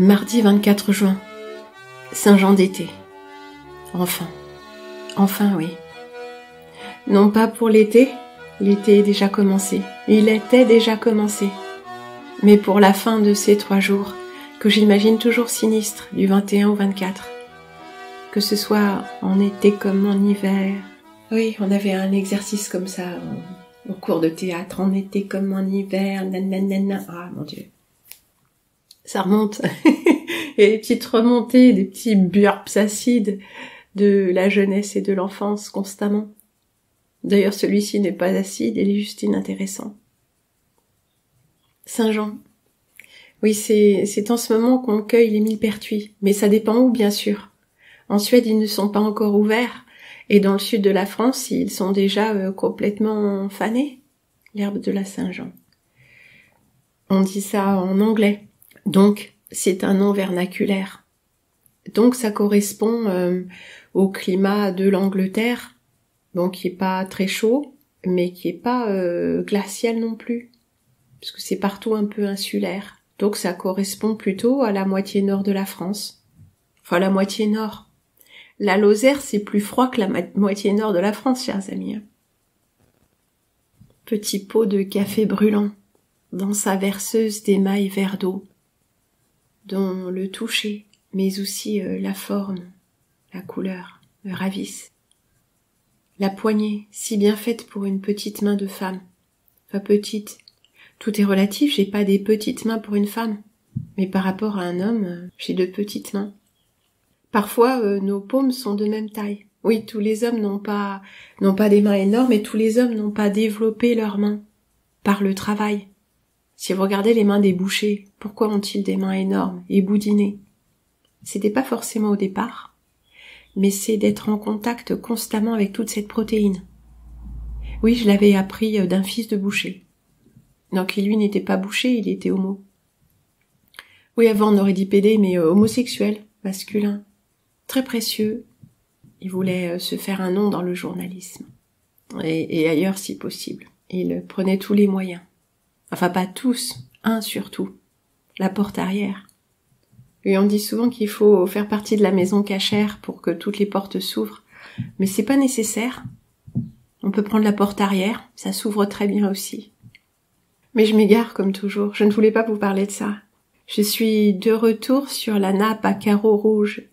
Mardi 24 juin, Saint-Jean d'été. Enfin, oui. Non pas pour l'été, l'été est déjà commencé, il était déjà commencé, mais pour la fin de ces 3 jours, que j'imagine toujours sinistres, du 21 au 24. Que ce soit en été comme en hiver. Oui, on avait un exercice comme ça au cours de théâtre, en été comme en hiver, nanana. Ah mon Dieu. Ça remonte. Et des petites remontées, des petits burps acides de la jeunesse et de l'enfance constamment. D'ailleurs, celui-ci n'est pas acide, il est juste inintéressant. Saint-Jean. Oui, c'est en ce moment qu'on cueille les millepertuis, mais ça dépend où, bien sûr. En Suède, ils ne sont pas encore ouverts, et dans le sud de la France, ils sont déjà complètement fanés, l'herbe de la Saint-Jean. On dit ça en anglais, donc c'est un nom vernaculaire. Donc ça correspond au climat de l'Angleterre, donc qui est pas très chaud, mais qui est pas glacial non plus, parce que c'est partout un peu insulaire. Donc ça correspond plutôt à la moitié nord de la France. Enfin, la moitié nord. La Lozère, c'est plus froid que la moitié nord de la France, chers amis. Petit pot de café brûlant, dans sa verseuse d'émail vert d'eau, dont le toucher, mais aussi la forme, la couleur, me ravissent. La poignée, si bien faite pour une petite main de femme. Enfin, petite. Tout est relatif, j'ai pas des petites mains pour une femme. Mais par rapport à un homme, j'ai de petites mains. Parfois, nos paumes sont de même taille. Oui, tous les hommes n'ont pas des mains énormes, et tous les hommes n'ont pas développé leurs mains par le travail. Si vous regardez les mains des bouchers, pourquoi ont-ils des mains énormes et boudinées? C'était pas forcément au départ, mais c'est d'être en contact constamment avec toute cette protéine. Oui, je l'avais appris d'un fils de boucher. Donc lui n'était pas boucher, il était homo. Oui, avant on aurait dit pédé, mais homosexuel, masculin. Très précieux. Il voulait se faire un nom dans le journalisme. Et ailleurs si possible. Il prenait tous les moyens. Enfin pas tous, un surtout. La porte arrière. Et on dit souvent qu'il faut faire partie de la maison cachère pour que toutes les portes s'ouvrent. Mais c'est pas nécessaire. On peut prendre la porte arrière, ça s'ouvre très bien aussi. Mais je m'égare comme toujours, je ne voulais pas vous parler de ça. Je suis de retour sur la nappe à carreaux rouges.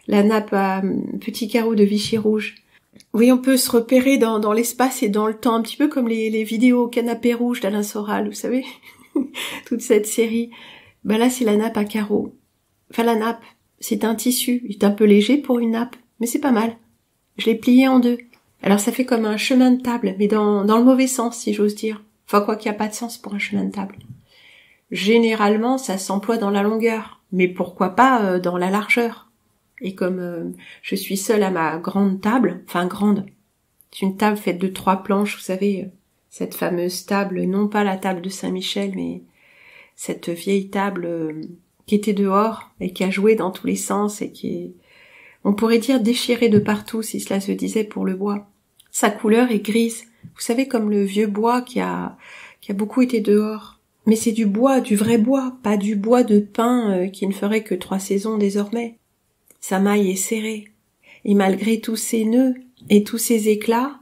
La nappe à petits carreaux de Vichy rouge. Oui, on peut se repérer dans l'espace et dans le temps, un petit peu comme les vidéos Canapé rouge d'Alain Soral, vous savez. Toute cette série. Ben là, c'est la nappe à carreaux. Enfin, la nappe, c'est un tissu. Il est un peu léger pour une nappe, mais c'est pas mal. Je l'ai plié en 2. Alors ça fait comme un chemin de table, mais dans le mauvais sens, si j'ose dire. Enfin, quoi qu'il n'y a pas de sens pour un chemin de table. Généralement, ça s'emploie dans la longueur, mais pourquoi pas dans la largeur. Et comme je suis seule à ma grande table, enfin grande, c'est une table faite de 3 planches, vous savez, cette fameuse table, non pas la table de Saint-Michel, mais cette vieille table qui était dehors et qui a joué dans tous les sens et qui est, on pourrait dire, déchirée de partout si cela se disait pour le bois. Sa couleur est grise, vous savez, comme le vieux bois qui a beaucoup été dehors. Mais c'est du bois, du vrai bois, pas du bois de pin qui ne ferait que 3 saisons désormais. Sa maille est serrée, et malgré tous ces nœuds et tous ces éclats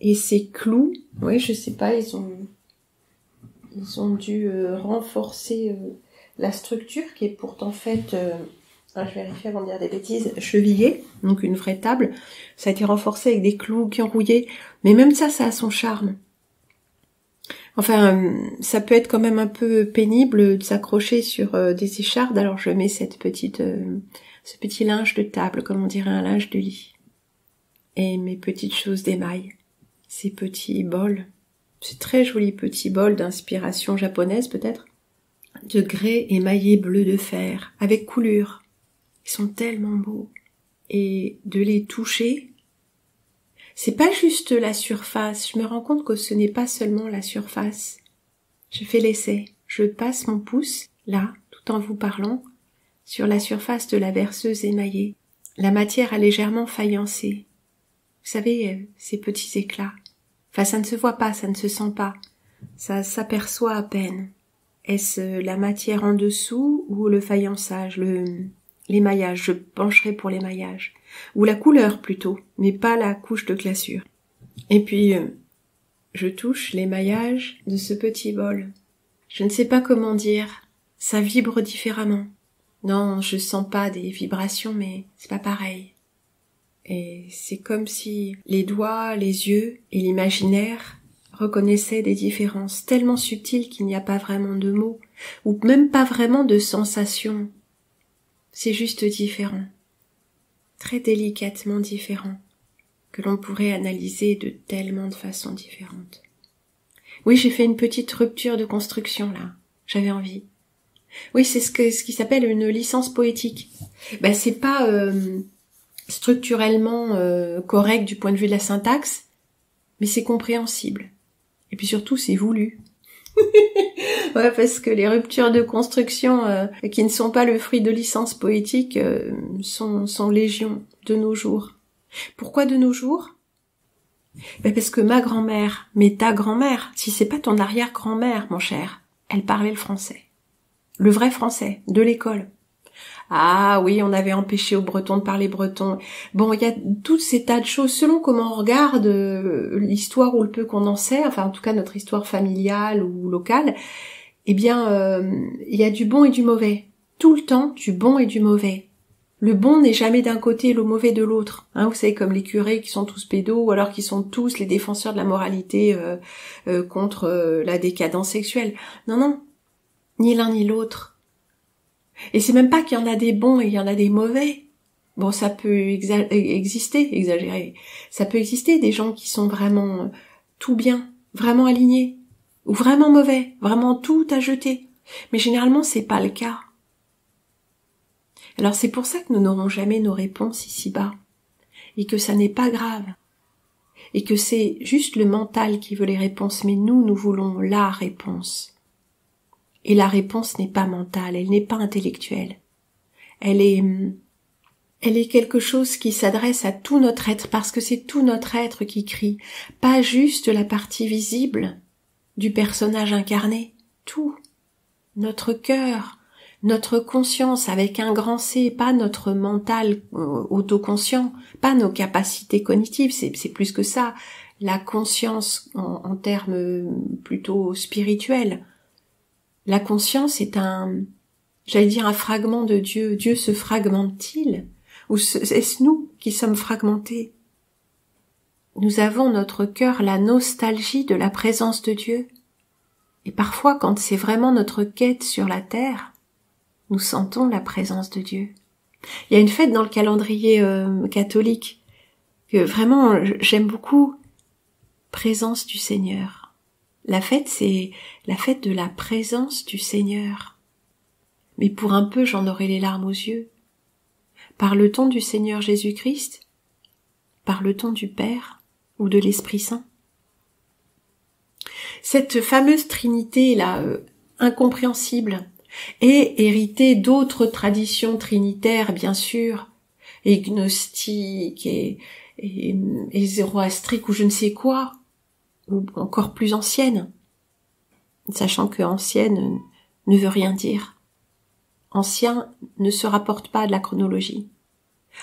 et ces clous, ouais, je sais pas, ils ont dû renforcer la structure qui est pourtant faite, je vérifie avant de dire des bêtises, chevillée, donc une vraie table. Ça a été renforcé avec des clous qui ont rouillé, mais même ça a son charme. Enfin, ça peut être quand même un peu pénible de s'accrocher sur des échardes, alors je mets ce petit linge de table, comme on dirait un linge de lit. Et mes petites choses d'émail, ces petits bols, ces très jolis petits bols d'inspiration japonaise peut-être, de grès émaillé bleu de fer, avec coulure. Ils sont tellement beaux. Et de les toucher, c'est pas juste la surface, je me rends compte que ce n'est pas seulement la surface. Je fais l'essai, je passe mon pouce, là, tout en vous parlant, sur la surface de la verseuse émaillée. La matière a légèrement faïencé. Vous savez, ces petits éclats. Enfin, ça ne se voit pas, ça ne se sent pas. Ça s'aperçoit à peine. Est-ce la matière en dessous ou le faïençage, l'émaillage? Je pencherai pour l'émaillage. Ou la couleur plutôt, mais pas la couche de glaçure. Et puis, je touche l'émaillage de ce petit bol. Je ne sais pas comment dire, ça vibre différemment. Non, je sens pas des vibrations, mais c'est pas pareil. Et c'est comme si les doigts, les yeux et l'imaginaire reconnaissaient des différences tellement subtiles qu'il n'y a pas vraiment de mots, ou même pas vraiment de sensations. C'est juste différent, très délicatement différent, que l'on pourrait analyser de tellement de façons différentes. Oui, j'ai fait une petite rupture de construction là, j'avais envie. Oui, c'est ce qui s'appelle une licence poétique. Ben c'est pas structurellement correct du point de vue de la syntaxe, mais c'est compréhensible. Et puis surtout, c'est voulu. Ouais, parce que les ruptures de construction qui ne sont pas le fruit de licences poétiques sont légion de nos jours. Pourquoi de nos jours? Ben parce que ma grand-mère, mais ta grand-mère, si c'est pas ton arrière-grand-mère, mon cher, elle parlait le français. Le vrai français, de l'école. Ah oui, on avait empêché aux Bretons de parler breton. Bon, il y a tous ces tas de choses, selon comment on regarde l'histoire ou le peu qu'on en sait, enfin en tout cas notre histoire familiale ou locale, eh bien, il y a du bon et du mauvais. Tout le temps, du bon et du mauvais. Le bon n'est jamais d'un côté et le mauvais de l'autre. Hein, vous savez, comme les curés qui sont tous pédos, ou alors qui sont tous les défenseurs de la moralité contre la décadence sexuelle. Non, non, ni l'un ni l'autre. Et c'est même pas qu'il y en a des bons et il y en a des mauvais. Bon, ça peut exagérer. Ça peut exister des gens qui sont vraiment tout bien, vraiment alignés, ou vraiment mauvais, vraiment tout à jeter. Mais généralement, c'est pas le cas. Alors c'est pour ça que nous n'aurons jamais nos réponses ici-bas. Et que ça n'est pas grave. Et que c'est juste le mental qui veut les réponses, mais nous voulons la réponse. Et la réponse n'est pas mentale, elle n'est pas intellectuelle. Elle est quelque chose qui s'adresse à tout notre être, parce que c'est tout notre être qui crie, pas juste la partie visible du personnage incarné, tout. Notre cœur, notre conscience avec un grand C, pas notre mental autoconscient, pas nos capacités cognitives, c'est plus que ça. La conscience en termes plutôt spirituels. La conscience est un fragment de Dieu. Dieu se fragmente-t-il? Ou est-ce nous qui sommes fragmentés? Nous avons notre cœur la nostalgie de la présence de Dieu. Et parfois, quand c'est vraiment notre quête sur la terre, nous sentons la présence de Dieu. Il y a une fête dans le calendrier catholique que vraiment j'aime beaucoup. Présence du Seigneur. La fête, c'est la fête de la présence du Seigneur. Mais pour un peu, j'en aurai les larmes aux yeux. Parle-t-on du Seigneur Jésus-Christ? Parle-t-on du Père ou de l'Esprit Saint? Cette fameuse Trinité-là, incompréhensible, est héritée d'autres traditions trinitaires, bien sûr, et gnostiques et zoroastriques ou je ne sais quoi, ou encore plus ancienne, sachant que ancienne ne veut rien dire. Ancien ne se rapporte pas à de la chronologie.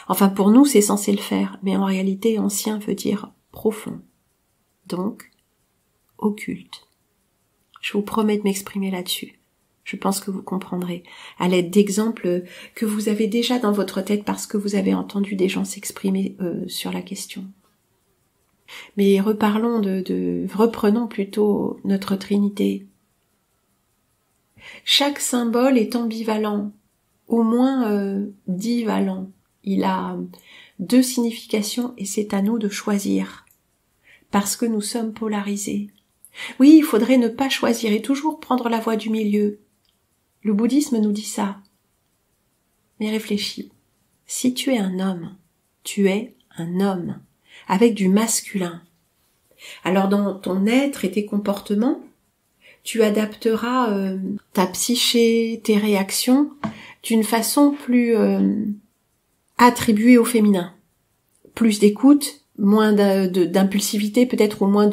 Enfin, pour nous, c'est censé le faire, mais en réalité, ancien veut dire profond. Donc, occulte. Je vous promets de m'exprimer là-dessus. Je pense que vous comprendrez, à l'aide d'exemples que vous avez déjà dans votre tête parce que vous avez entendu des gens s'exprimer sur la question. Mais reprenons plutôt notre Trinité. Chaque symbole est ambivalent, au moins divalent. Il a deux significations et c'est à nous de choisir, parce que nous sommes polarisés. Oui, il faudrait ne pas choisir et toujours prendre la voie du milieu. Le bouddhisme nous dit ça. Mais réfléchis, si tu es un homme, tu es un homme, avec du masculin. Alors dans ton être et tes comportements, tu adapteras ta psyché, tes réactions d'une façon plus attribuée au féminin. Plus d'écoute, moins d'impulsivité peut-être, ou moins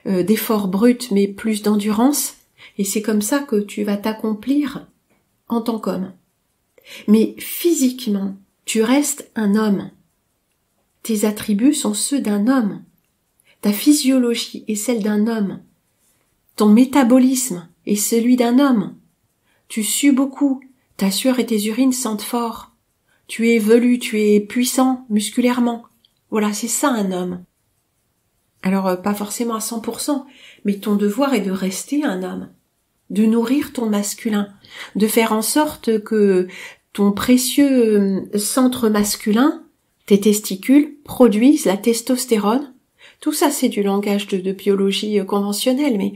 d'efforts bruts, mais plus d'endurance. Et c'est comme ça que tu vas t'accomplir en tant qu'homme. Mais physiquement, tu restes un homme. Tes attributs sont ceux d'un homme. Ta physiologie est celle d'un homme. Ton métabolisme est celui d'un homme. Tu sues beaucoup. Ta sueur et tes urines sentent fort. Tu es velu, tu es puissant musculairement. Voilà, c'est ça un homme. Alors, pas forcément à 100%, mais ton devoir est de rester un homme. De nourrir ton masculin. De faire en sorte que ton précieux centre masculin, tes testicules, produisent la testostérone. Tout ça, c'est du langage de biologie conventionnelle, mais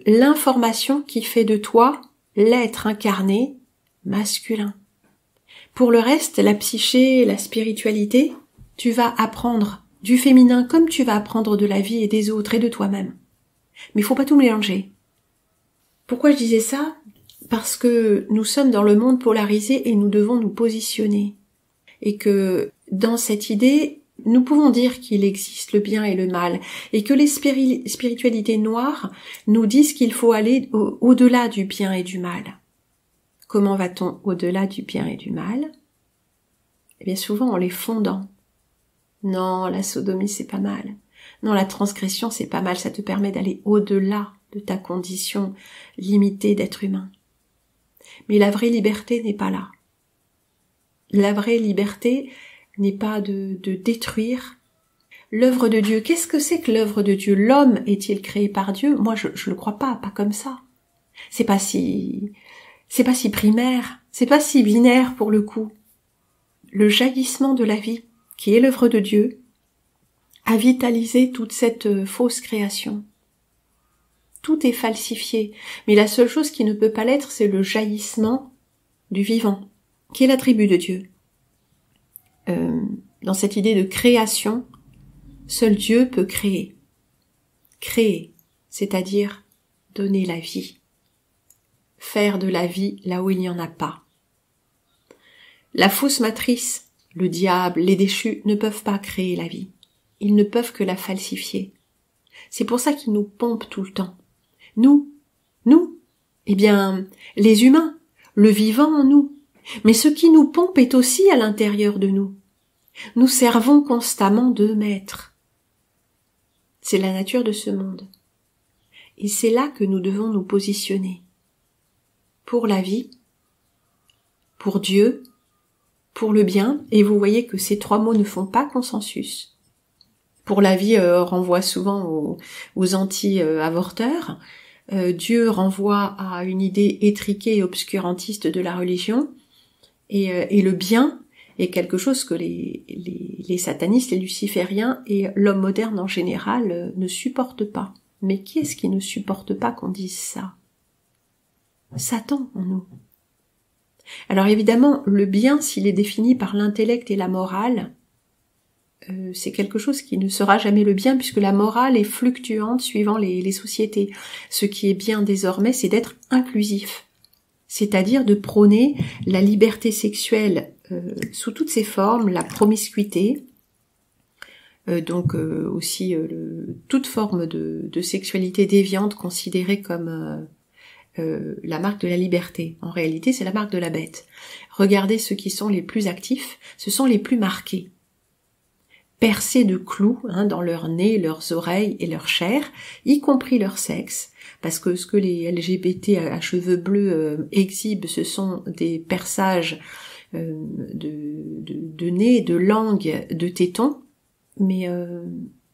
l'information qui fait de toi l'être incarné masculin. Pour le reste, la psyché, la spiritualité, tu vas apprendre du féminin comme tu vas apprendre de la vie et des autres et de toi-même. Mais il faut pas tout mélanger. Pourquoi je disais ça? Parce que nous sommes dans le monde polarisé et nous devons nous positionner. Et que dans cette idée, nous pouvons dire qu'il existe le bien et le mal, et que les spiritualités noires nous disent qu'il faut aller au-delà du bien et du mal. Comment va-t-on au-delà du bien et du mal? Eh bien souvent en les fondant. Non, la sodomie c'est pas mal. Non, la transgression c'est pas mal, ça te permet d'aller au-delà de ta condition limitée d'être humain. Mais la vraie liberté n'est pas là. La vraie liberté n'est pas de détruire l'œuvre de Dieu. Qu'est-ce que c'est que l'œuvre de Dieu? L'homme est-il créé par Dieu? Moi, je le crois pas comme ça. C'est pas si primaire, c'est pas si binaire pour le coup. Le jaillissement de la vie, qui est l'œuvre de Dieu, a vitalisé toute cette fausse création. Tout est falsifié, mais la seule chose qui ne peut pas l'être, c'est le jaillissement du vivant, qui est l'attribut de Dieu. Dans cette idée de création, seul Dieu peut créer. Créer, c'est-à-dire donner la vie. Faire de la vie là où il n'y en a pas. La fausse matrice, le diable, les déchus ne peuvent pas créer la vie. Ils ne peuvent que la falsifier. C'est pour ça qu'ils nous pompent tout le temps. Nous, eh bien, les humains, le vivant en nous. Mais ce qui nous pompe est aussi à l'intérieur de nous. Nous servons constamment de maîtres. C'est la nature de ce monde. Et c'est là que nous devons nous positionner. Pour la vie, pour Dieu, pour le bien, et vous voyez que ces trois mots ne font pas consensus. Pour la vie renvoie souvent aux anti-avorteurs. Dieu renvoie à une idée étriquée et obscurantiste de la religion. Et le bien est quelque chose que les satanistes, les lucifériens et l'homme moderne en général ne supportent pas. Mais qui est-ce qui ne supporte pas qu'on dise ça? Satan en nous. Alors évidemment, le bien, s'il est défini par l'intellect et la morale, c'est quelque chose qui ne sera jamais le bien puisque la morale est fluctuante suivant les sociétés. Ce qui est bien désormais, c'est d'être inclusif, c'est-à-dire de prôner la liberté sexuelle sous toutes ses formes, la promiscuité, aussi toute forme de sexualité déviante considérée comme la marque de la liberté. En réalité, c'est la marque de la bête. Regardez ceux qui sont les plus actifs, ce sont les plus marqués. Percés de clous dans leur nez, leurs oreilles et leur chair, y compris leur sexe, parce que ce que les LGBT à cheveux bleus exhibent, ce sont des perçages de nez, de langue, de tétons, mais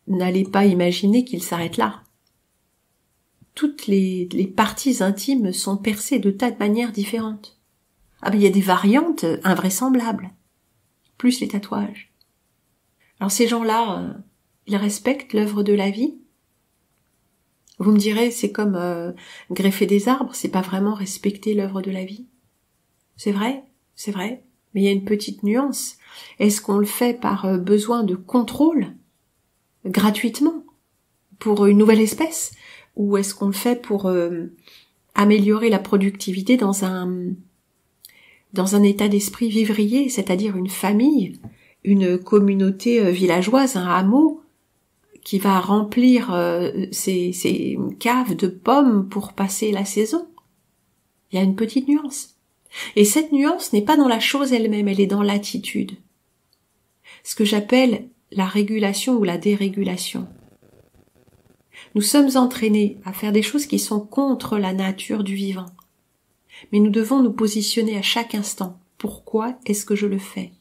n'allez pas imaginer qu'ils s'arrêtent là. Toutes les parties intimes sont percées de tas de manières différentes. Ah ben il y a des variantes invraisemblables, plus les tatouages. Alors ces gens-là, ils respectent l'œuvre de la vie. Vous me direz, c'est comme greffer des arbres, c'est pas vraiment respecter l'œuvre de la vie. C'est vrai, mais il y a une petite nuance. Est-ce qu'on le fait par besoin de contrôle, gratuitement, pour une nouvelle espèce, ou est-ce qu'on le fait pour améliorer la productivité dans un état d'esprit vivrier, c'est-à-dire une famille, une communauté villageoise, un hameau, qui va remplir ses caves de pommes pour passer la saison. Il y a une petite nuance. Et cette nuance n'est pas dans la chose elle-même, elle est dans l'attitude. Ce que j'appelle la régulation ou la dérégulation. Nous sommes entraînés à faire des choses qui sont contre la nature du vivant. Mais nous devons nous positionner à chaque instant. Pourquoi est-ce que je le fais?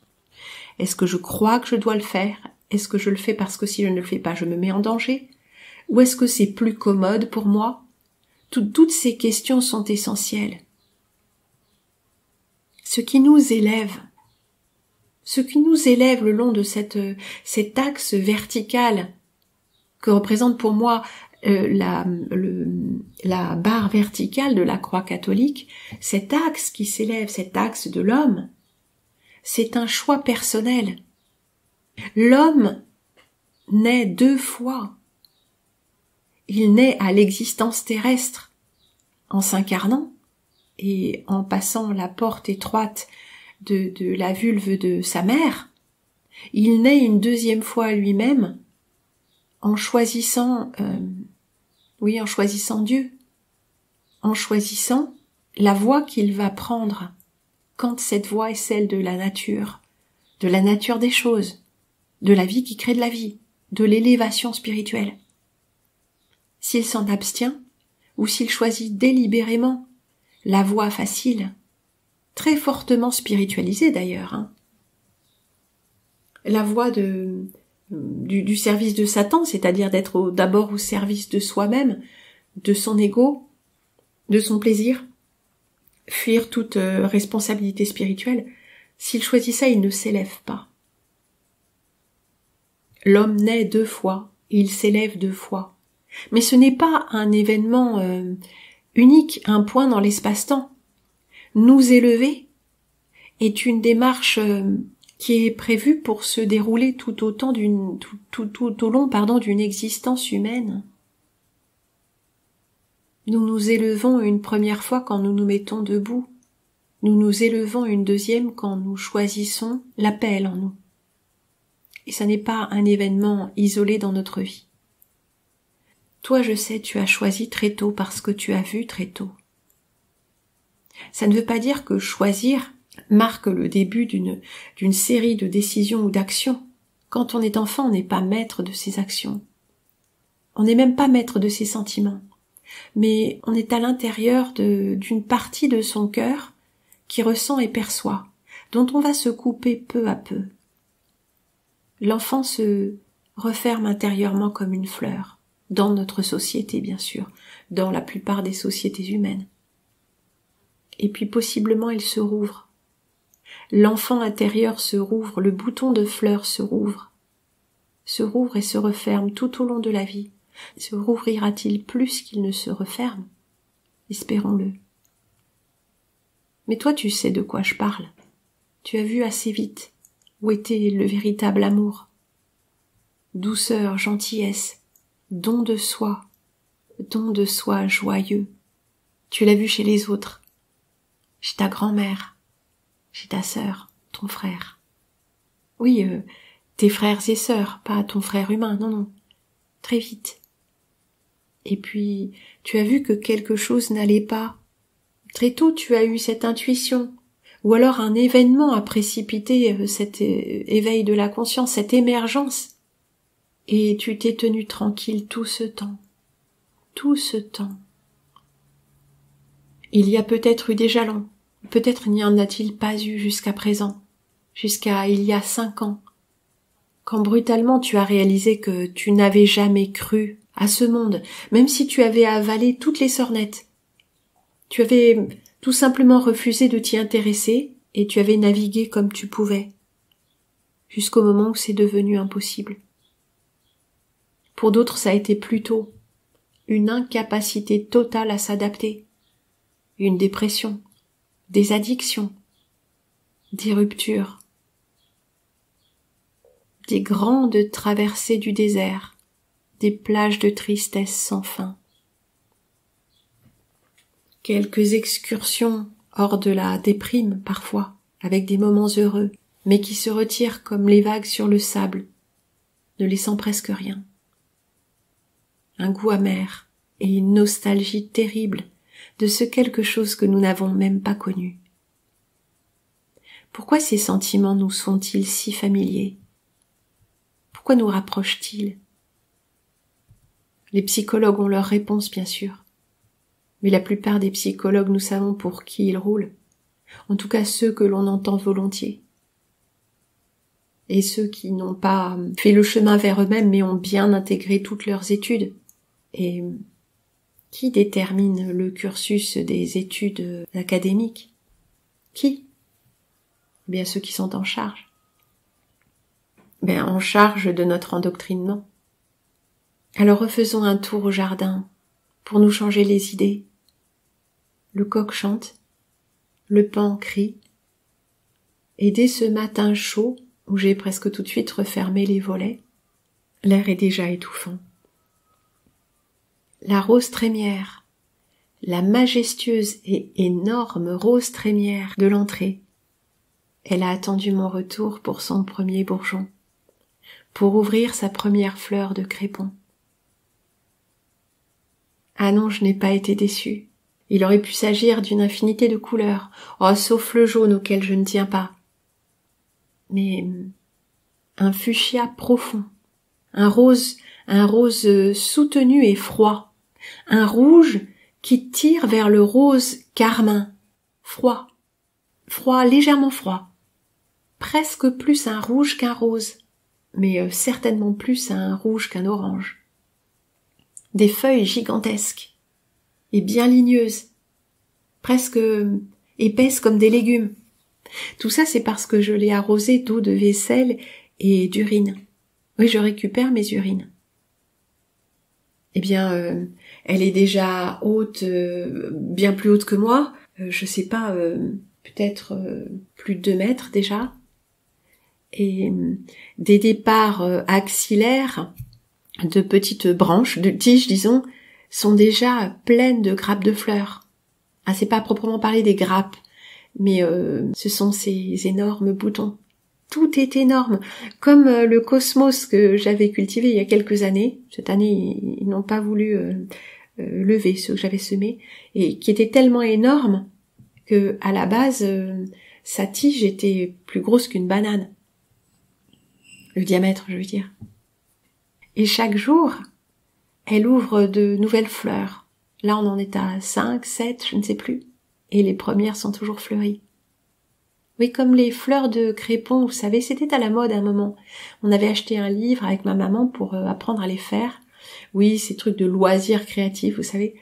Est-ce que je crois que je dois le faire? Est-ce que je le fais parce que si je ne le fais pas, je me mets en danger? Ou est-ce que c'est plus commode pour moi? Toutes ces questions sont essentielles. Ce qui nous élève le long de cet axe vertical que représente pour moi la barre verticale de la croix catholique, cet axe qui s'élève, cet axe de l'homme, c'est un choix personnel. L'homme naît 2 fois. Il naît à l'existence terrestre en s'incarnant et en passant la porte étroite de la vulve de sa mère. Il naît une 2e fois lui-même en choisissant Dieu, en choisissant la voie qu'il va prendre quand cette voie est celle de la nature des choses, de la vie qui crée de la vie, de l'élévation spirituelle. S'il s'en abstient, ou s'il choisit délibérément la voie facile, très fortement spiritualisée d'ailleurs, la voie du service de Satan, c'est-à-dire d'être d'abord au service de soi-même, de son ego, de son plaisir, fuir toute responsabilité spirituelle. S'il choisit ça, il ne s'élève pas. L'homme naît 2 fois, et il s'élève 2 fois. Mais ce n'est pas un événement unique, un point dans l'espace-temps. Nous élever est une démarche qui est prévue pour se dérouler tout au long d'une existence humaine. Nous nous élevons une première fois quand nous nous mettons debout. Nous nous élevons une 2e quand nous choisissons l'appel en nous. Et ça n'est pas un événement isolé dans notre vie. Toi, je sais, tu as choisi très tôt parce que tu as vu très tôt. Ça ne veut pas dire que choisir marque le début d'une série de décisions ou d'actions. Quand on est enfant, on n'est pas maître de ses actions. On n'est même pas maître de ses sentiments. Mais on est à l'intérieur d'une partie de son cœur qui ressent et perçoit, dont on va se couper peu à peu. L'enfant se referme intérieurement comme une fleur, dans notre société bien sûr, dans la plupart des sociétés humaines. Et puis possiblement il se rouvre. L'enfant intérieur se rouvre, le bouton de fleur se rouvre et se referme tout au long de la vie. Se rouvrira-t-il plus qu'il ne se referme? Espérons-le. Mais toi tu sais de quoi je parle. Tu as vu assez vite où était le véritable amour. Douceur, gentillesse, don de soi joyeux. Tu l'as vu chez les autres, chez ta grand-mère, chez ta sœur, ton frère. Oui, tes frères et sœurs, pas ton frère humain, non, très vite. Et puis, tu as vu que quelque chose n'allait pas. Très tôt, tu as eu cette intuition, ou alors un événement a précipité cet éveil de la conscience, cette émergence. Et tu t'es tenu tranquille tout ce temps. Il y a peut-être eu des jalons, peut-être n'y en a-t-il pas eu jusqu'à présent, jusqu'à il y a 5 ans, quand brutalement tu as réalisé que tu n'avais jamais cru à ce monde, même si tu avais avalé toutes les sornettes. Tu avais tout simplement refusé de t'y intéresser et tu avais navigué comme tu pouvais, jusqu'au moment où c'est devenu impossible. Pour d'autres, ça a été plutôt une incapacité totale à s'adapter, une dépression, des addictions, des ruptures, des grandes traversées du désert, des plages de tristesse sans fin. Quelques excursions hors de la déprime parfois, avec des moments heureux, mais qui se retirent comme les vagues sur le sable, ne laissant presque rien. un goût amer et une nostalgie terrible de ce quelque chose que nous n'avons même pas connu. Pourquoi ces sentiments nous sont-ils si familiers? Pourquoi nous rapprochent-ils? Les psychologues ont leur réponse, bien sûr. Mais la plupart des psychologues, nous savons pour qui ils roulent. En tout cas, ceux que l'on entend volontiers. Et ceux qui n'ont pas fait le chemin vers eux-mêmes, mais ont bien intégré toutes leurs études. Et qui détermine le cursus des études académiques? Qui? Eh bien, ceux qui sont en charge. En charge de notre endoctrinement. Alors refaisons un tour au jardin pour nous changer les idées. Le coq chante, le paon crie, et dès ce matin chaud, où j'ai presque tout de suite refermé les volets, l'air est déjà étouffant. La rose trémière, la majestueuse et énorme rose trémière de l'entrée, elle a attendu mon retour pour son premier bourgeon, pour ouvrir sa première fleur de crépon. Ah non, je n'ai pas été déçue. Il aurait pu s'agir d'une infinité de couleurs, sauf le jaune auquel je ne tiens pas. Mais un fuchsia profond, un rose soutenu et froid, un rouge qui tire vers le rose carmin, froid, légèrement froid, presque plus un rouge qu'un rose, mais certainement plus un rouge qu'un orange. Des feuilles gigantesques et bien ligneuses, presque épaisses comme des légumes. Tout ça, c'est parce que je l'ai arrosée d'eau de vaisselle et d'urine. Oui, je récupère mes urines. Eh bien, elle est déjà haute, bien plus haute que moi. Je sais pas, peut-être plus de 2 mètres déjà. Et des départs axillaires de petites branches, de tiges, disons, sont déjà pleines de grappes de fleurs. Ah, c'est pas à proprement parler des grappes, mais ce sont ces énormes boutons. Tout est énorme, comme le cosmos que j'avais cultivé il y a quelques années. Cette année, ils n'ont pas voulu lever ceux que j'avais semés, et qui était tellement énorme que, à la base, sa tige était plus grosse qu'une banane. Le diamètre, je veux dire. Et chaque jour, elle ouvre de nouvelles fleurs. Là, on en est à 5, 7, je ne sais plus. Et les premières sont toujours fleuries. Oui, comme les fleurs de crépon, vous savez, c'était à la mode à un moment. On avait acheté un livre avec ma maman pour apprendre à les faire. Oui, ces trucs de loisirs créatifs, vous savez.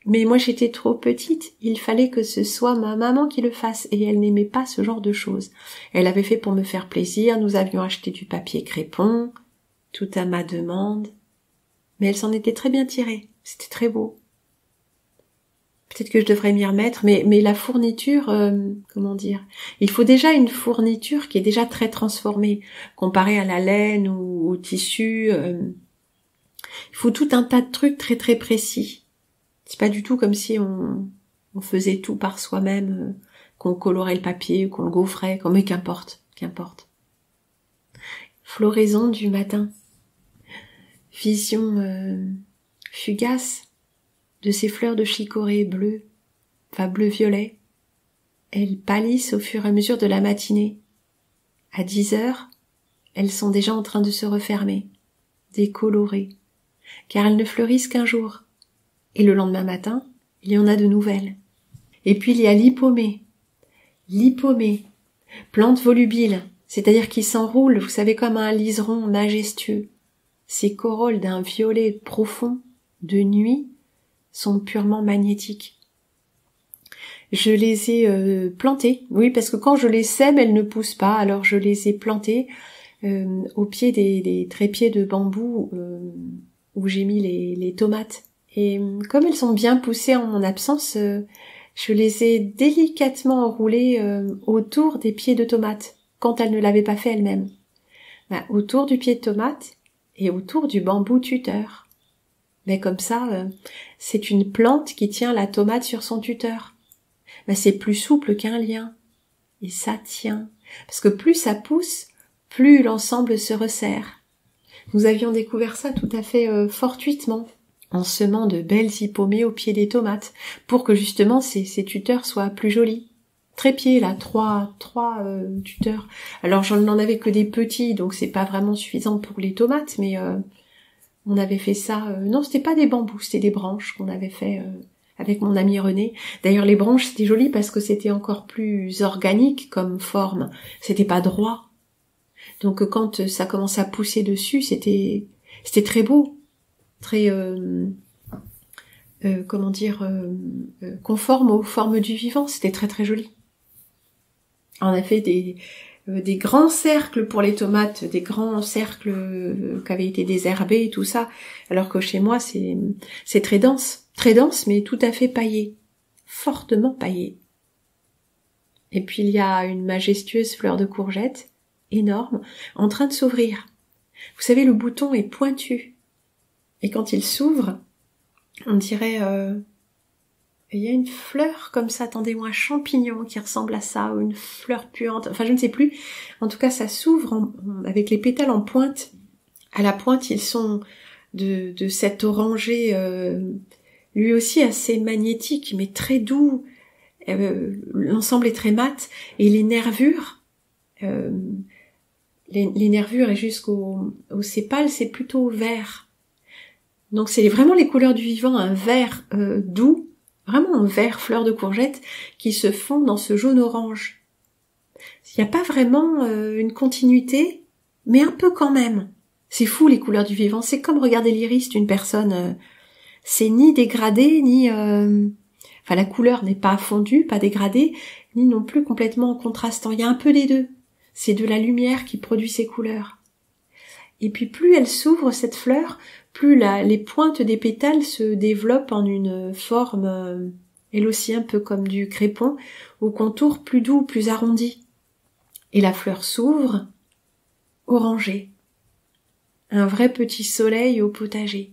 Mais moi, j'étais trop petite. Il fallait que ce soit ma maman qui le fasse. Et elle n'aimait pas ce genre de choses. Elle avait fait pour me faire plaisir. Nous avions acheté du papier crépon, tout à ma demande. Mais elle s'en était très bien tirée. C'était très beau. Peut-être que je devrais m'y remettre, mais la fourniture, comment dire, il faut déjà une fourniture qui est déjà très transformée, comparée à la laine ou au tissu. Il faut tout un tas de trucs très très précis. C'est pas du tout comme si on faisait tout par soi-même, qu'on colorait le papier, qu'on le gaufrait, mais qu'importe. Floraison du matin. Vision fugace de ces fleurs de chicorée bleues, bleu-violet. Elles pâlissent au fur et à mesure de la matinée. À 10 heures, elles sont déjà en train de se refermer, décolorées, car elles ne fleurissent qu'un jour. Et le lendemain matin, il y en a de nouvelles. Et puis il y a l'hypomée, plante volubile, c'est-à-dire qui s'enroule, vous savez, comme un liseron majestueux. Ces corolles d'un violet profond, de nuit, sont purement magnétiques. Je les ai plantées, oui, parce que quand je les sème, elles ne poussent pas, alors je les ai plantées au pied des trépieds de bambou où j'ai mis les tomates. Et comme elles sont bien poussées en mon absence, je les ai délicatement enroulées autour des pieds de tomates, quand elles ne l'avaient pas fait elles-mêmes. Autour du pied de tomate et autour du bambou tuteur. Mais comme ça, c'est une plante qui tient la tomate sur son tuteur. C'est plus souple qu'un lien. Et ça tient. Parce que plus ça pousse, plus l'ensemble se resserre. Nous avions découvert ça tout à fait fortuitement. en semant de belles hippomées au pied des tomates, pour que justement ces tuteurs soient plus jolis. Trépieds là, trois tuteurs. Alors j'en avais que des petits, donc c'est pas vraiment suffisant pour les tomates, mais on avait fait ça. Non, c'était pas des bambous, c'était des branches qu'on avait fait avec mon ami René. D'ailleurs les branches c'était joli parce que c'était encore plus organique comme forme. C'était pas droit. Donc quand ça commençait à pousser dessus, c'était très beau, très conforme aux formes du vivant. C'était très très joli. On a fait des grands cercles pour les tomates, des grands cercles qui avaient été désherbés et tout ça, alors que chez moi c'est très dense, mais tout à fait paillé, fortement paillé. Et puis il y a une majestueuse fleur de courgette, énorme, en train de s'ouvrir. Vous savez, le bouton est pointu, et quand il s'ouvre, on dirait... il y a une fleur comme ça, attendez-moi, un champignon qui ressemble à ça, ou une fleur puante, enfin je ne sais plus. En tout cas, ça s'ouvre avec les pétales en pointe. À la pointe, ils sont de cet orangé, lui aussi assez magnétique, mais très doux. L'ensemble est très mat, et les nervures, les nervures et jusqu'au sépales, c'est plutôt vert. Donc c'est vraiment les couleurs du vivant, un vert doux, vraiment un vert fleur de courgette qui se fond dans ce jaune-orange. Il n'y a pas vraiment une continuité, mais un peu quand même. C'est fou les couleurs du vivant, c'est comme regarder l'iris d'une personne. C'est ni dégradé, ni... Enfin la couleur n'est pas fondue, pas dégradée, ni non plus complètement contrastant. Il y a un peu des deux. C'est de la lumière qui produit ces couleurs. Et puis plus elle s'ouvre, cette fleur, plus les pointes des pétales se développent en une forme, elle aussi un peu comme du crépon, au contour plus doux, plus arrondi. Et la fleur s'ouvre, orangée. Un vrai petit soleil au potager.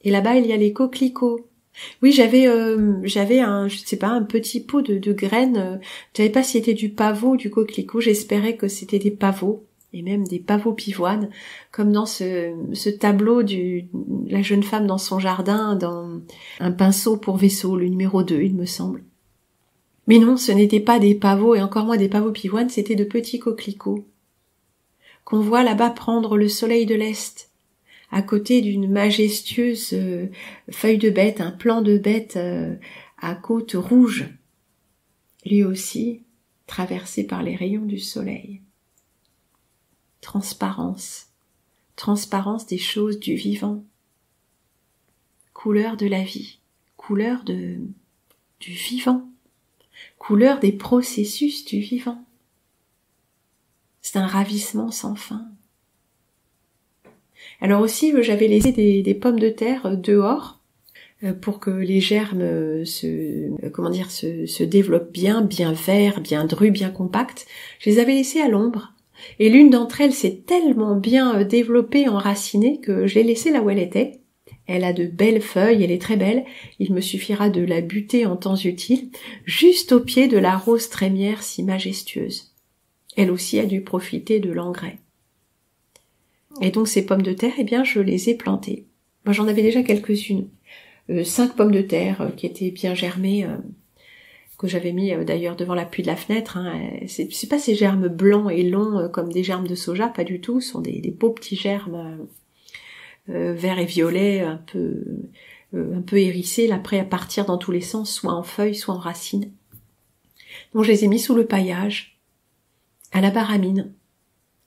Et là-bas, il y a les coquelicots. Oui, j'avais un petit pot de graines. Je savais pas si c'était du pavot ou du coquelicot. J'espérais que c'était des pavots. Et même des pavots pivoines, comme dans ce tableau la jeune femme dans son jardin, dans un pinceau pour vaisseau, le numéro 2, il me semble. Mais non, ce n'était pas des pavots, et encore moins des pavots pivoines, c'était de petits coquelicots, qu'on voit là-bas prendre le soleil de l'Est, à côté d'une majestueuse feuille de bête, un plant de bête à côte rouge, lui aussi traversé par les rayons du soleil. Transparence des choses du vivant, couleur de la vie, couleur du vivant, couleur des processus du vivant. C'est un ravissement sans fin. Alors aussi, j'avais laissé des pommes de terre dehors pour que les germes se développent bien verts, bien drus, bien compacts. Je les avais laissés à l'ombre. Et l'une d'entre elles s'est tellement bien développée, enracinée, que je l'ai laissée là où elle était. Elle a de belles feuilles, elle est très belle. Il me suffira de la buter en temps utile, juste au pied de la rose trémière si majestueuse. Elle aussi a dû profiter de l'engrais. Et donc ces pommes de terre, eh bien, je les ai plantées. Moi, j'en avais déjà quelques-unes. 5 pommes de terre qui étaient bien germées, que j'avais mis d'ailleurs devant l'appui de la fenêtre. C'est pas ces germes blancs et longs comme des germes de soja, pas du tout. Ce sont des beaux petits germes verts et violets, un peu hérissés, là, prêts à partir dans tous les sens, soit en feuilles, soit en racines. Donc je les ai mis sous le paillage, à la baramine.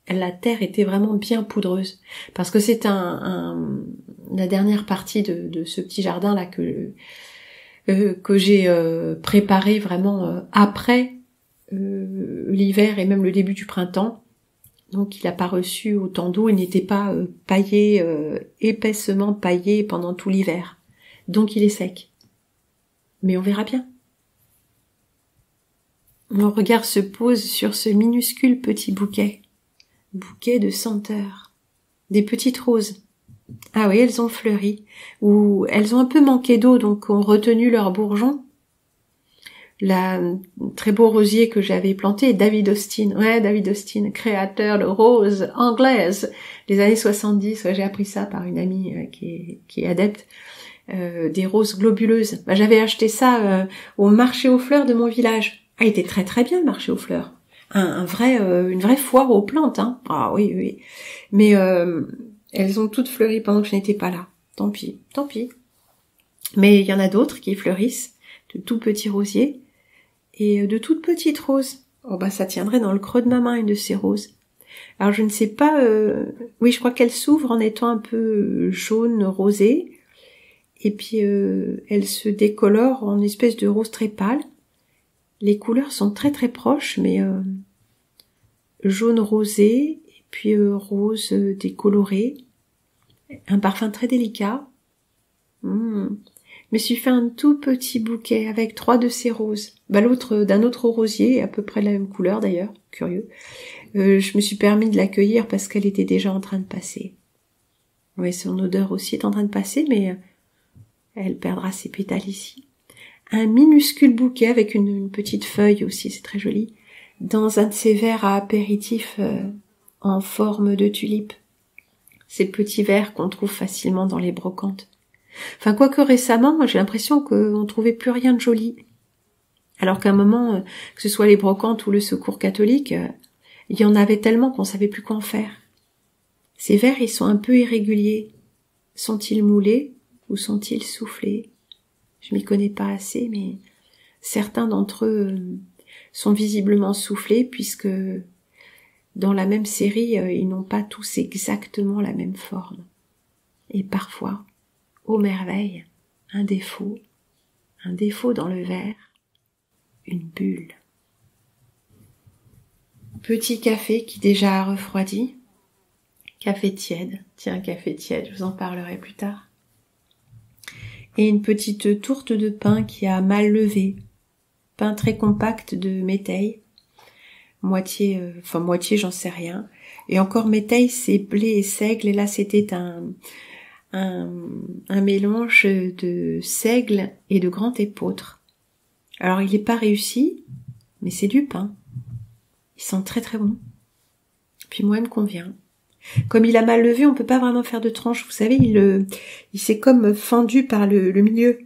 La terre était vraiment bien poudreuse, parce que c'est la dernière partie de ce petit jardin là que j'ai préparé vraiment après l'hiver et même le début du printemps. Donc il n'a pas reçu autant d'eau, il n'était pas paillé, épaissement paillé pendant tout l'hiver. Donc il est sec. Mais on verra bien. Mon regard se pose sur ce minuscule petit bouquet de senteurs, des petites roses. Ah oui, elles ont fleuri, ou elles ont un peu manqué d'eau, donc ont retenu leurs bourgeons. très beau rosier que j'avais planté, David Austin. Ouais, David Austin, créateur de roses anglaises des années 70. Ouais, j'ai appris ça par une amie qui est adepte des roses globuleuses. Bah, j'avais acheté ça au marché aux fleurs de mon village. Ah, il était très très bien le marché aux fleurs. Une vraie foire aux plantes. Hein. Ah oui, oui. Mais elles ont toutes fleuri pendant que je n'étais pas là. Tant pis. Mais il y en a d'autres qui fleurissent, de tout petits rosiers et de toutes petites roses. Oh bah ça tiendrait dans le creux de ma main une de ces roses. Alors je ne sais pas, oui je crois qu'elle s'ouvre en étant un peu jaune rosé et puis elle se décolore en espèce de rose très pâle. Les couleurs sont très très proches mais jaune rosé et puis rose décoloré. Un parfum très délicat. Je me suis fait un tout petit bouquet avec 3 de ces roses. Bah l'autre d'un autre rosier, à peu près la même couleur d'ailleurs, curieux. Je me suis permis de l'accueillir parce qu'elle était déjà en train de passer. Oui, son odeur aussi est en train de passer, mais elle perdra ses pétales ici. Un minuscule bouquet avec une petite feuille aussi, c'est très joli, dans un de ces verres à apéritif en forme de tulipe. Ces petits verres qu'on trouve facilement dans les brocantes. Enfin, quoique récemment, moi j'ai l'impression qu'on trouvait plus rien de joli. Alors qu'à un moment, que ce soit les brocantes ou le Secours catholique, il y en avait tellement qu'on savait plus quoi en faire. Ces verres, ils sont un peu irréguliers. Sont-ils moulés ou sont-ils soufflés? Je m'y connais pas assez, mais certains d'entre eux sont visiblement soufflés puisque dans la même série, ils n'ont pas tous exactement la même forme. Et parfois, ô merveille, un défaut dans le verre, une bulle. Petit café qui déjà a refroidi, café tiède, tiens café tiède, je vous en parlerai plus tard. Et une petite tourte de pain qui a mal levé, pain très compact de métaille, moitié j'en sais rien, et encore métaille c'est blé et seigle, et là c'était un mélange de seigle et de grand épeautre. Alors il n'est pas réussi, mais c'est du pain. Il sent très très bon. Puis moi il me convient. Comme il a mal levé, on peut pas vraiment faire de tranche. Vous savez, il s'est comme fendu par le milieu.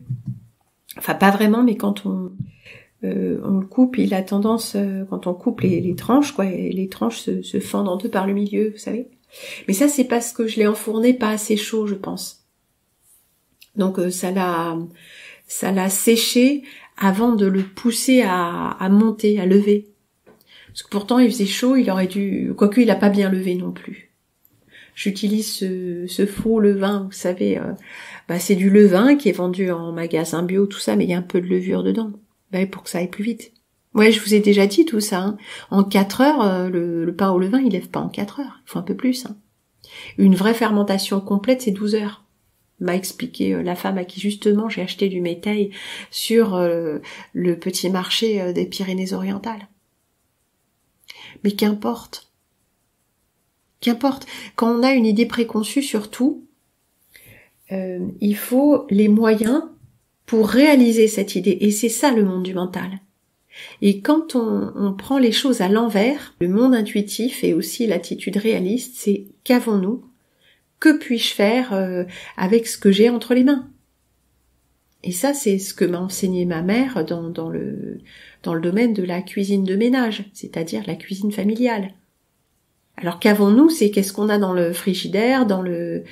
Enfin pas vraiment, mais quand on le coupe, il a tendance, quand on coupe les tranches, quoi, les tranches se fendent en deux par le milieu, vous savez. Mais ça, c'est parce que je l'ai enfourné pas assez chaud, je pense. Donc ça l'a séché avant de le pousser à monter, à lever. Parce que pourtant il faisait chaud, il aurait dû, quoique il a pas bien levé non plus. J'utilise ce faux levain, vous savez, c'est du levain qui est vendu en magasin bio, tout ça, mais il y a un peu de levure dedans, pour que ça aille plus vite. Ouais, je vous ai déjà dit tout ça. Hein. En 4 heures, le pain au levain, il lève pas en 4 heures. Il faut un peu plus. Hein. Une vraie fermentation complète, c'est 12 heures. M'a expliqué la femme à qui justement j'ai acheté du métail sur le petit marché des Pyrénées-Orientales. Mais qu'importe. Qu'importe. Quand on a une idée préconçue sur tout, il faut les moyens pour réaliser cette idée. Et c'est ça le monde du mental. Et quand on prend les choses à l'envers, le monde intuitif et aussi l'attitude réaliste, c'est qu'avons-nous? Que puis-je faire avec ce que j'ai entre les mains? Et ça, c'est ce que m'a enseigné ma mère dans le domaine de la cuisine de ménage, c'est-à-dire la cuisine familiale. Alors qu'avons-nous, c'est qu'est-ce qu'on a dans le frigidaire, dans le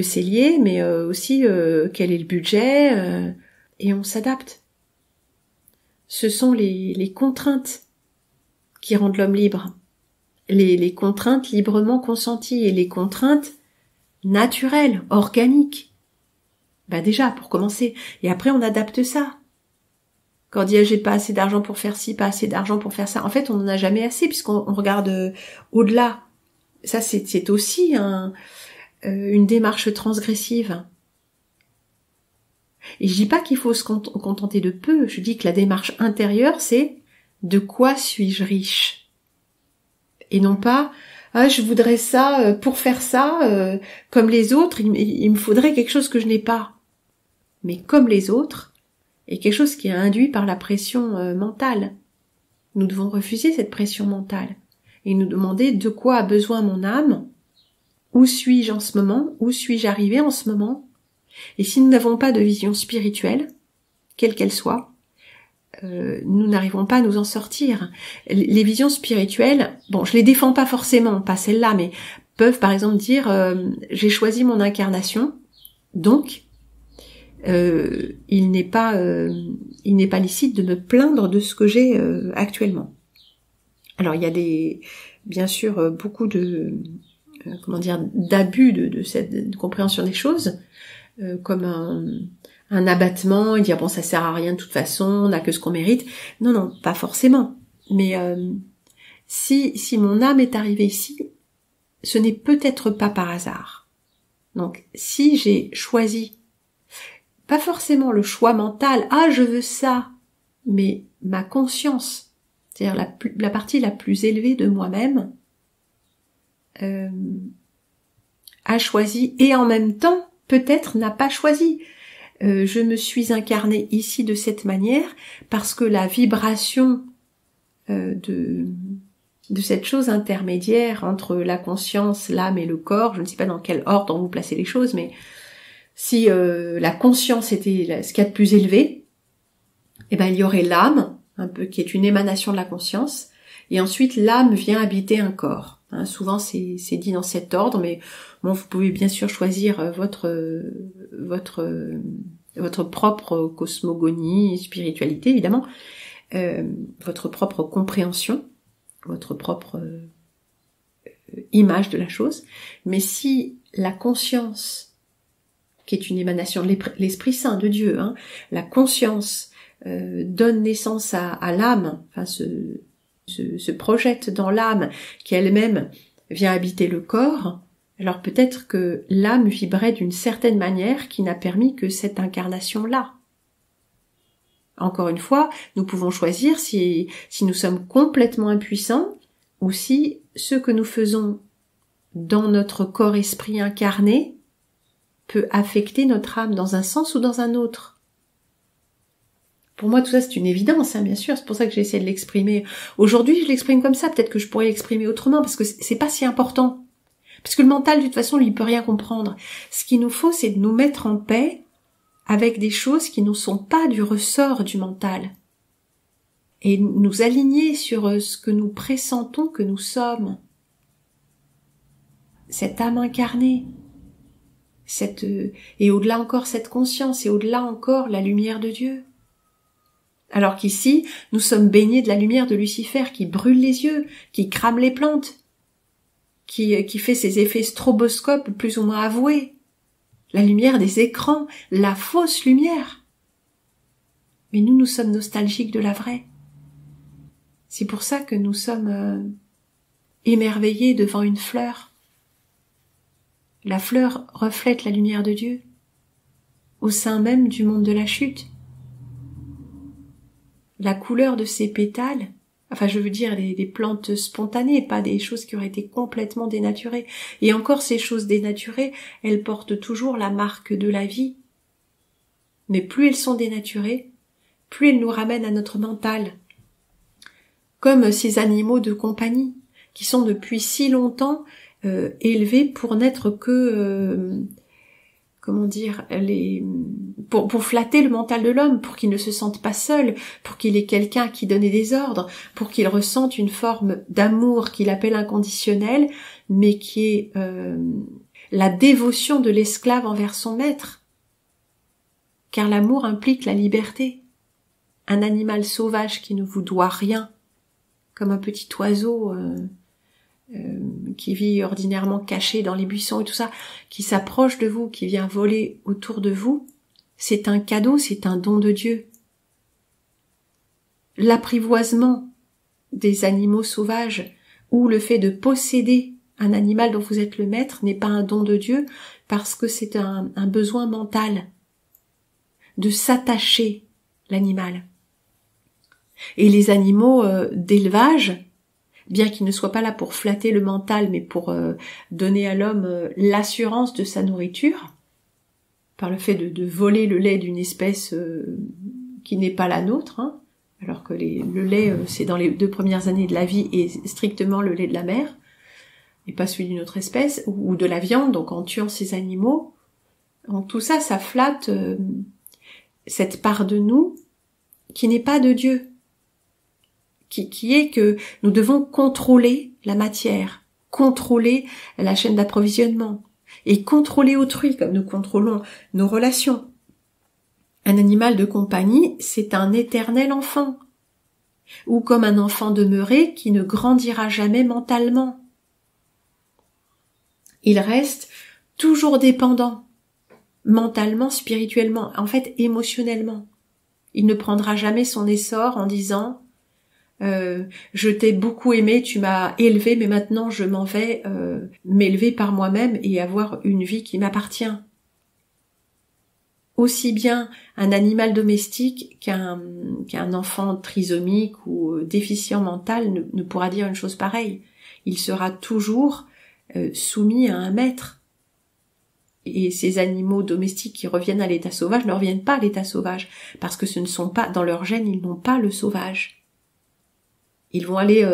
cellier, mais aussi quel est le budget, et on s'adapte. Ce sont les contraintes qui rendent l'homme libre. Les contraintes librement consenties et les contraintes naturelles, organiques. Déjà, pour commencer. Et après, on adapte ça. Quand on dit j'ai pas assez d'argent pour faire ci, pas assez d'argent pour faire ça, en fait, on n'en a jamais assez puisqu'on regarde au-delà. Ça, c'est aussi une démarche transgressive. Et je dis pas qu'il faut se contenter de peu, je dis que la démarche intérieure, c'est de quoi suis-je riche? Et non pas, je voudrais ça, pour faire ça, comme les autres, il me faudrait quelque chose que je n'ai pas. Mais comme les autres, est quelque chose qui est induit par la pression mentale. Nous devons refuser cette pression mentale et nous demander de quoi a besoin mon âme, où suis-je en ce moment, où suis-je arrivé en ce moment. Et si nous n'avons pas de vision spirituelle, quelle qu'elle soit, nous n'arrivons pas à nous en sortir. Les visions spirituelles, bon, je les défends pas forcément, pas celles-là, mais peuvent par exemple dire j'ai choisi mon incarnation, donc il n'est pas licite de me plaindre de ce que j'ai actuellement. Alors il y a bien sûr beaucoup de d'abus de cette compréhension des choses, comme un abattement, et dire bon ça sert à rien de toute façon, on n'a que ce qu'on mérite. Non, pas forcément. Mais si mon âme est arrivée ici, ce n'est peut-être pas par hasard. Donc si j'ai choisi, pas forcément le choix mental, je veux ça, mais ma conscience, c'est-à-dire la partie la plus élevée de moi-même, a choisi, et en même temps peut-être n'a pas choisi. Je me suis incarnée ici de cette manière parce que la vibration de cette chose intermédiaire entre la conscience, l'âme et le corps, je ne sais pas dans quel ordre vous placez les choses, mais si la conscience était ce qu'il y a de plus élevé, il y aurait l'âme, un peu qui est une émanation de la conscience, et ensuite l'âme vient habiter un corps. Souvent c'est dit dans cet ordre, mais bon, vous pouvez bien sûr choisir votre propre cosmogonie, spiritualité évidemment, votre propre compréhension, votre propre image de la chose. Mais si la conscience, qui est une émanation de l'Esprit Saint de Dieu, la conscience donne naissance à l'âme, se projette dans l'âme qui elle-même vient habiter le corps, alors peut-être que l'âme vibrait d'une certaine manière qui n'a permis que cette incarnation-là. Encore une fois, nous pouvons choisir si nous sommes complètement impuissants ou si ce que nous faisons dans notre corps-esprit incarné peut affecter notre âme dans un sens ou dans un autre. Pour moi, tout ça, c'est une évidence, bien sûr. C'est pour ça que j'ai essayé de l'exprimer. Aujourd'hui, je l'exprime comme ça. Peut-être que je pourrais l'exprimer autrement, parce que c'est pas si important. Parce que le mental, de toute façon, lui, il peut rien comprendre. Ce qu'il nous faut, c'est de nous mettre en paix avec des choses qui ne sont pas du ressort du mental. Et nous aligner sur ce que nous pressentons que nous sommes. Cette âme incarnée. Et au-delà encore cette conscience, et au-delà encore la lumière de Dieu. Alors qu'ici, nous sommes baignés de la lumière de Lucifer qui brûle les yeux, qui crame les plantes, qui fait ses effets stroboscopes plus ou moins avoués. La lumière des écrans, la fausse lumière. Mais nous sommes nostalgiques de la vraie. C'est pour ça que nous sommes émerveillés devant une fleur. La fleur reflète la lumière de Dieu, au sein même du monde de la chute. La couleur de ces pétales, je veux dire des plantes spontanées, pas des choses qui auraient été complètement dénaturées. Et encore ces choses dénaturées, elles portent toujours la marque de la vie. Mais plus elles sont dénaturées, plus elles nous ramènent à notre mental. Comme ces animaux de compagnie, qui sont depuis si longtemps élevés pour n'être que... pour flatter le mental de l'homme, pour qu'il ne se sente pas seul, pour qu'il ait quelqu'un qui donne des ordres, pour qu'il ressente une forme d'amour qu'il appelle inconditionnel, mais qui est la dévotion de l'esclave envers son maître. Car l'amour implique la liberté. Un animal sauvage qui ne vous doit rien, comme un petit oiseau qui vit ordinairement caché dans les buissons et tout ça, qui s'approche de vous, qui vient voler autour de vous, c'est un cadeau, c'est un don de Dieu. L'apprivoisement des animaux sauvages ou le fait de posséder un animal dont vous êtes le maître n'est pas un don de Dieu parce que c'est un besoin mental de s'attacher l'animal. Et les animaux d'élevage, bien qu'ils ne soient pas là pour flatter le mental, mais pour donner à l'homme l'assurance de sa nourriture, par le fait de voler le lait d'une espèce qui n'est pas la nôtre, hein, alors que le lait, c'est dans les 2 premières années de la vie et strictement le lait de la mère, et pas celui d'une autre espèce, ou de la viande, donc en tuant ces animaux. Donc tout ça, ça flatte cette part de nous qui n'est pas de Dieu, qui est que nous devons contrôler la matière, contrôler la chaîne d'approvisionnement, et contrôler autrui comme nous contrôlons nos relations. Un animal de compagnie, c'est un éternel enfant, ou comme un enfant demeuré qui ne grandira jamais mentalement. Il reste toujours dépendant, mentalement, spirituellement, en fait émotionnellement. Il ne prendra jamais son essor en disant je t'ai beaucoup aimé, tu m'as élevé, mais maintenant je m'en vais m'élever par moi-même et avoir une vie qui m'appartient. Aussi bien un animal domestique qu'un enfant trisomique ou déficient mental ne pourra dire une chose pareille. Il sera toujours soumis à un maître. Et ces animaux domestiques qui reviennent à l'état sauvage ne reviennent pas à l'état sauvage, parce que ce ne sont pas, dans leur gène, ils n'ont pas le sauvage. Ils vont aller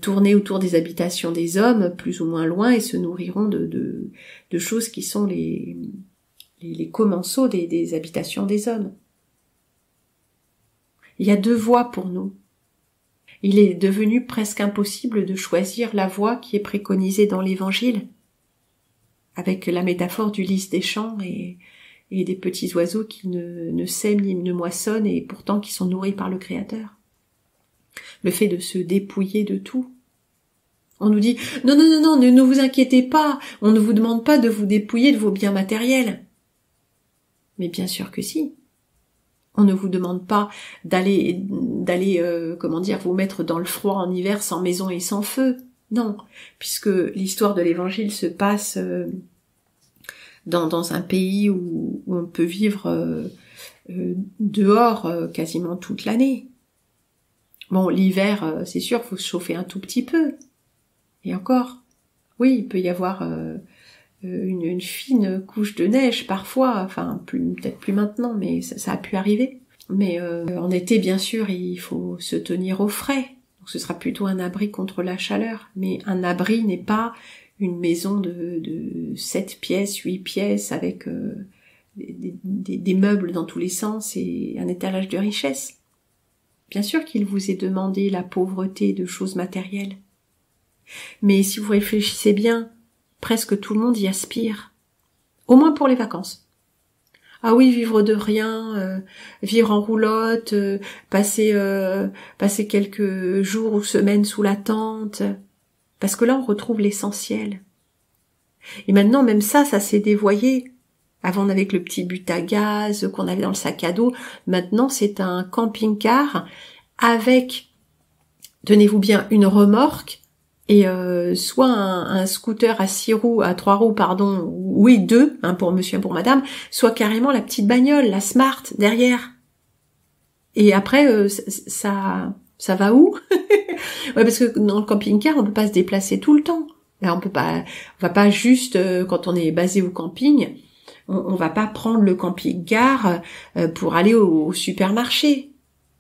tourner autour des habitations des hommes, plus ou moins loin, et se nourriront de choses qui sont les commensaux des habitations des hommes. Il y a 2 voies pour nous. Il est devenu presque impossible de choisir la voie qui est préconisée dans l'Évangile, avec la métaphore du lys des champs et des petits oiseaux qui ne sèment ni ne moissonnent et pourtant qui sont nourris par le Créateur. Le fait de se dépouiller de tout. On nous dit « Non, ne vous inquiétez pas, on ne vous demande pas de vous dépouiller de vos biens matériels. » Mais bien sûr que si. On ne vous demande pas d'aller vous mettre dans le froid en hiver sans maison et sans feu. Non, puisque l'histoire de l'Évangile se passe dans un pays où on peut vivre dehors quasiment toute l'année. Bon, l'hiver, c'est sûr, faut se chauffer un tout petit peu. Et encore, oui, il peut y avoir une fine couche de neige parfois, enfin peut-être plus maintenant, mais ça a pu arriver. Mais en été, bien sûr, il faut se tenir au frais. Donc ce sera plutôt un abri contre la chaleur. Mais un abri n'est pas une maison de 7 pièces, 8 pièces avec des meubles dans tous les sens et un étalage de richesse. Bien sûr qu'il vous est demandé la pauvreté de choses matérielles. Mais si vous réfléchissez bien, presque tout le monde y aspire. Au moins pour les vacances. Ah oui, vivre de rien, vivre en roulotte, passer quelques jours ou semaines sous la tente. Parce que là, on retrouve l'essentiel. Et maintenant, même ça s'est dévoyé. Avant, on avait que le petit but à gaz qu'on avait dans le sac à dos. Maintenant, c'est un camping-car avec, tenez-vous bien, une remorque et soit un scooter à 3 roues, oui, 2, hein, pour monsieur et pour madame, soit carrément la petite bagnole, la Smart, derrière. Et après, ça va où? Ouais, parce que dans le camping-car, on peut pas se déplacer tout le temps. Là, on va pas juste, quand on est basé au camping, on va pas prendre le camping-car pour aller au supermarché,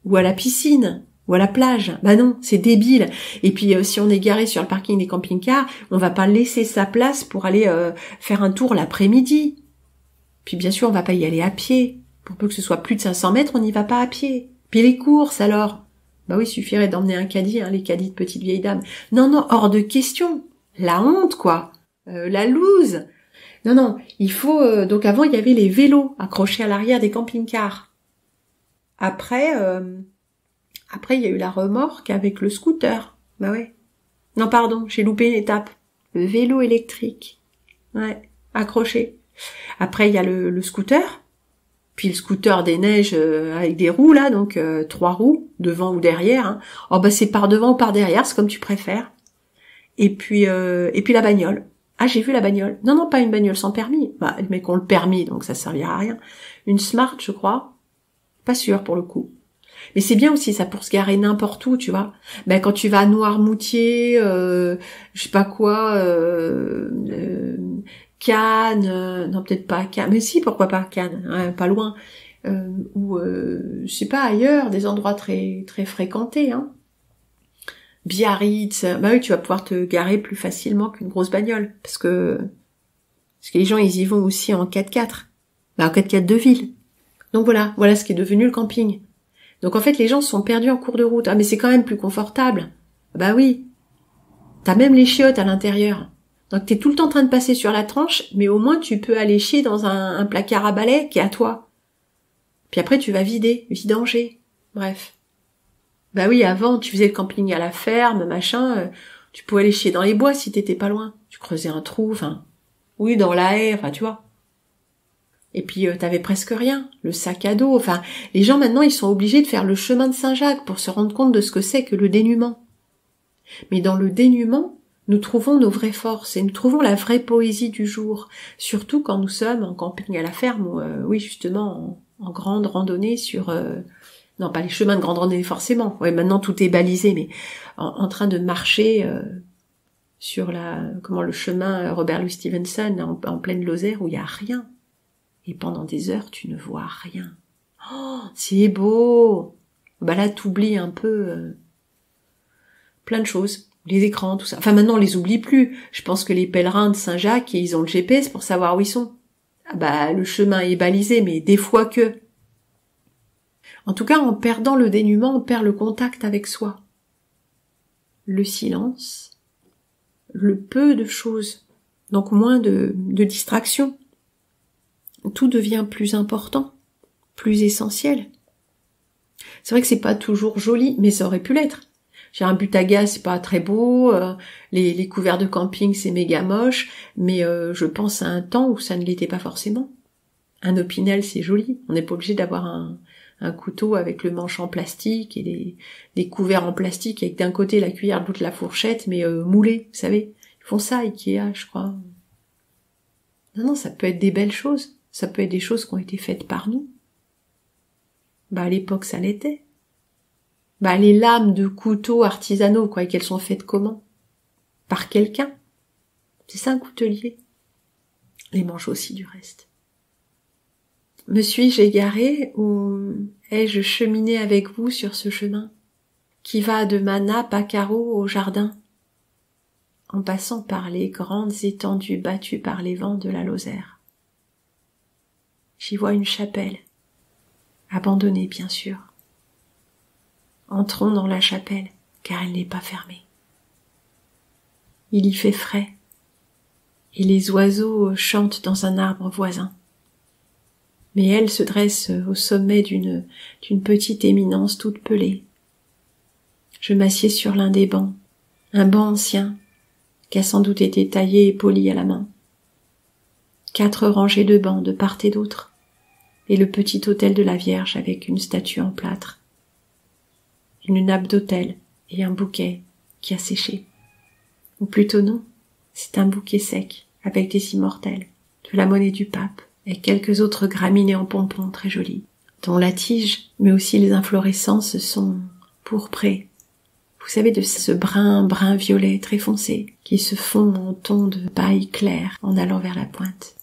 ou à la piscine, ou à la plage. Bah non, c'est débile. Et puis si on est garé sur le parking des camping-cars, on va pas laisser sa place pour aller faire un tour l'après-midi. Puis bien sûr, on va pas y aller à pied. Pour peu que ce soit plus de 500 mètres, on n'y va pas à pied. Puis les courses alors? Bah oui, il suffirait d'emmener un caddie, hein, les caddies de petites vieilles dames. Non, hors de question. La honte, quoi. La loose. Non, il faut... donc avant, il y avait les vélos accrochés à l'arrière des camping-cars. Après, il y a eu la remorque avec le scooter. Bah ouais. Non, pardon, j'ai loupé une étape. Le vélo électrique. Ouais, accroché. Après, il y a le scooter. Puis le scooter des neiges avec des roues, là, donc 3 roues, devant ou derrière. Hein. Oh bah c'est par devant ou par derrière, c'est comme tu préfères. Et puis la bagnole. Ah, j'ai vu la bagnole. Non, pas une bagnole sans permis. Bah, les mecs ont le permis, donc ça servira à rien. Une Smart, je crois. Pas sûr, pour le coup. Mais c'est bien aussi, ça, pour se garer n'importe où, tu vois. Ben, quand tu vas à Noirmoutier, je sais pas quoi, Cannes, non, peut-être pas Cannes, mais si, pourquoi pas Cannes, hein, pas loin. ou je sais pas, ailleurs, des endroits très très fréquentés, hein. Biarritz, bah oui, tu vas pouvoir te garer plus facilement qu'une grosse bagnole, parce que les gens ils y vont aussi en 4x4, bah en 4x4 de ville. Donc voilà ce qui est devenu le camping. Donc en fait les gens sont perdus en cours de route. Ah mais c'est quand même plus confortable. Bah oui, t'as même les chiottes à l'intérieur. Donc t'es tout le temps en train de passer sur la tranche, mais au moins tu peux aller chier dans un placard à balai qui est à toi. Puis après tu vas vidanger. Bref. Bah oui, avant, tu faisais le camping à la ferme, machin, tu pouvais aller chier dans les bois si t'étais pas loin. Tu creusais un trou, enfin, oui, dans la haie, enfin, tu vois. Et puis, t'avais presque rien, le sac à dos, enfin, les gens maintenant, ils sont obligés de faire le chemin de Saint-Jacques pour se rendre compte de ce que c'est que le dénuement. Mais dans le dénuement, nous trouvons nos vraies forces et nous trouvons la vraie poésie du jour, surtout quand nous sommes en camping à la ferme ou, oui, justement, en grande randonnée sur... non, pas les chemins de grande randonnée forcément. Ouais, maintenant tout est balisé, mais en train de marcher sur le chemin Robert Louis Stevenson en pleine Lozère où il y a rien. Et pendant des heures, tu ne vois rien. Oh, c'est beau. Bah là, t'oublies un peu plein de choses, les écrans, tout ça. Enfin, maintenant, on les oublie plus. Je pense que les pèlerins de Saint-Jacques, ils ont le GPS pour savoir où ils sont. Ah bah, le chemin est balisé, mais des fois que. En tout cas, en perdant le dénuement, on perd le contact avec soi. Le silence, le peu de choses, donc moins de distractions. Tout devient plus important, plus essentiel. C'est vrai que c'est pas toujours joli, mais ça aurait pu l'être. J'ai un but à gaz, c'est pas très beau, les couverts de camping, c'est méga moche, mais je pense à un temps où ça ne l'était pas forcément. Un Opinel, c'est joli. On n'est pas obligé d'avoir un couteau avec le manche en plastique et des couverts en plastique avec d'un côté la cuillère, de l'autre la fourchette, mais moulée, vous savez. Ils font ça, Ikea, je crois. Non, ça peut être des belles choses. Ça peut être des choses qui ont été faites par nous. Bah, à l'époque, ça l'était. Bah, les lames de couteaux artisanaux, quoi, et qu'elles sont faites comment? Par quelqu'un. C'est ça, un coutelier. Les manches aussi, du reste. Me suis-je égarée ou ai-je cheminé avec vous sur ce chemin qui va de ma nappe à carreaux au jardin, en passant par les grandes étendues battues par les vents de la Lozère? J'y vois une chapelle, abandonnée bien sûr. Entrons dans la chapelle, car elle n'est pas fermée. Il y fait frais, et les oiseaux chantent dans un arbre voisin. Mais elle se dresse au sommet d'une petite éminence toute pelée. Je m'assieds sur l'un des bancs, un banc ancien, qui a sans doute été taillé et poli à la main. 4 rangées de bancs de part et d'autre, et le petit autel de la Vierge avec une statue en plâtre. Une nappe d'autel et un bouquet qui a séché. Ou plutôt non, c'est un bouquet sec avec des immortelles, de la monnaie du pape et quelques autres graminées en pompons très jolies, dont la tige, mais aussi les inflorescences sont pourprées. Vous savez, de ce brun violet très foncé qui se fond en ton de paille claire en allant vers la pointe.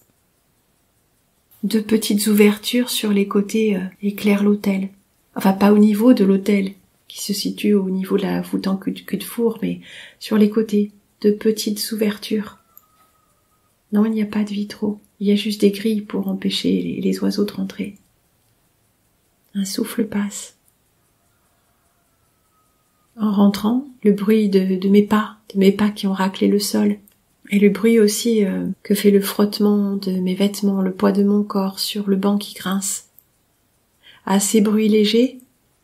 2 petites ouvertures sur les côtés éclairent l'autel. Enfin, pas au niveau de l'autel, qui se situe au niveau de la voûte en cul de four, mais sur les côtés, 2 petites ouvertures. Non, il n'y a pas de vitraux, il y a juste des grilles pour empêcher les oiseaux de rentrer. Un souffle passe. En rentrant, le bruit de mes pas qui ont raclé le sol, et le bruit aussi que fait le frottement de mes vêtements, le poids de mon corps sur le banc qui grince. À ces bruits légers,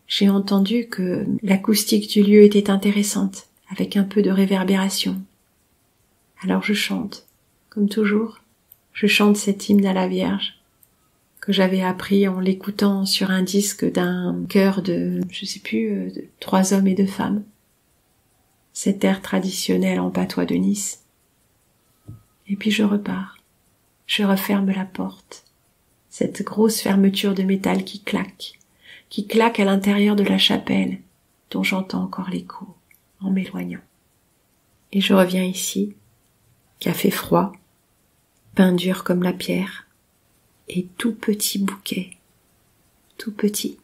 j'ai entendu que l'acoustique du lieu était intéressante, avec un peu de réverbération. Alors je chante, comme toujours, je chante cet hymne à la Vierge, que j'avais appris en l'écoutant sur un disque d'un chœur de, je sais plus, de 3 hommes et 2 femmes. Cet air traditionnel en patois de Nice. Et puis je repars, je referme la porte, cette grosse fermeture de métal qui claque à l'intérieur de la chapelle, dont j'entends encore l'écho en m'éloignant. Et je reviens ici, café froid, pain dur comme la pierre, et tout petit bouquet tout petit,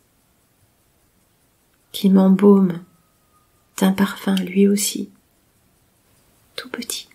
qui m'embaume d'un parfum lui aussi, tout petit.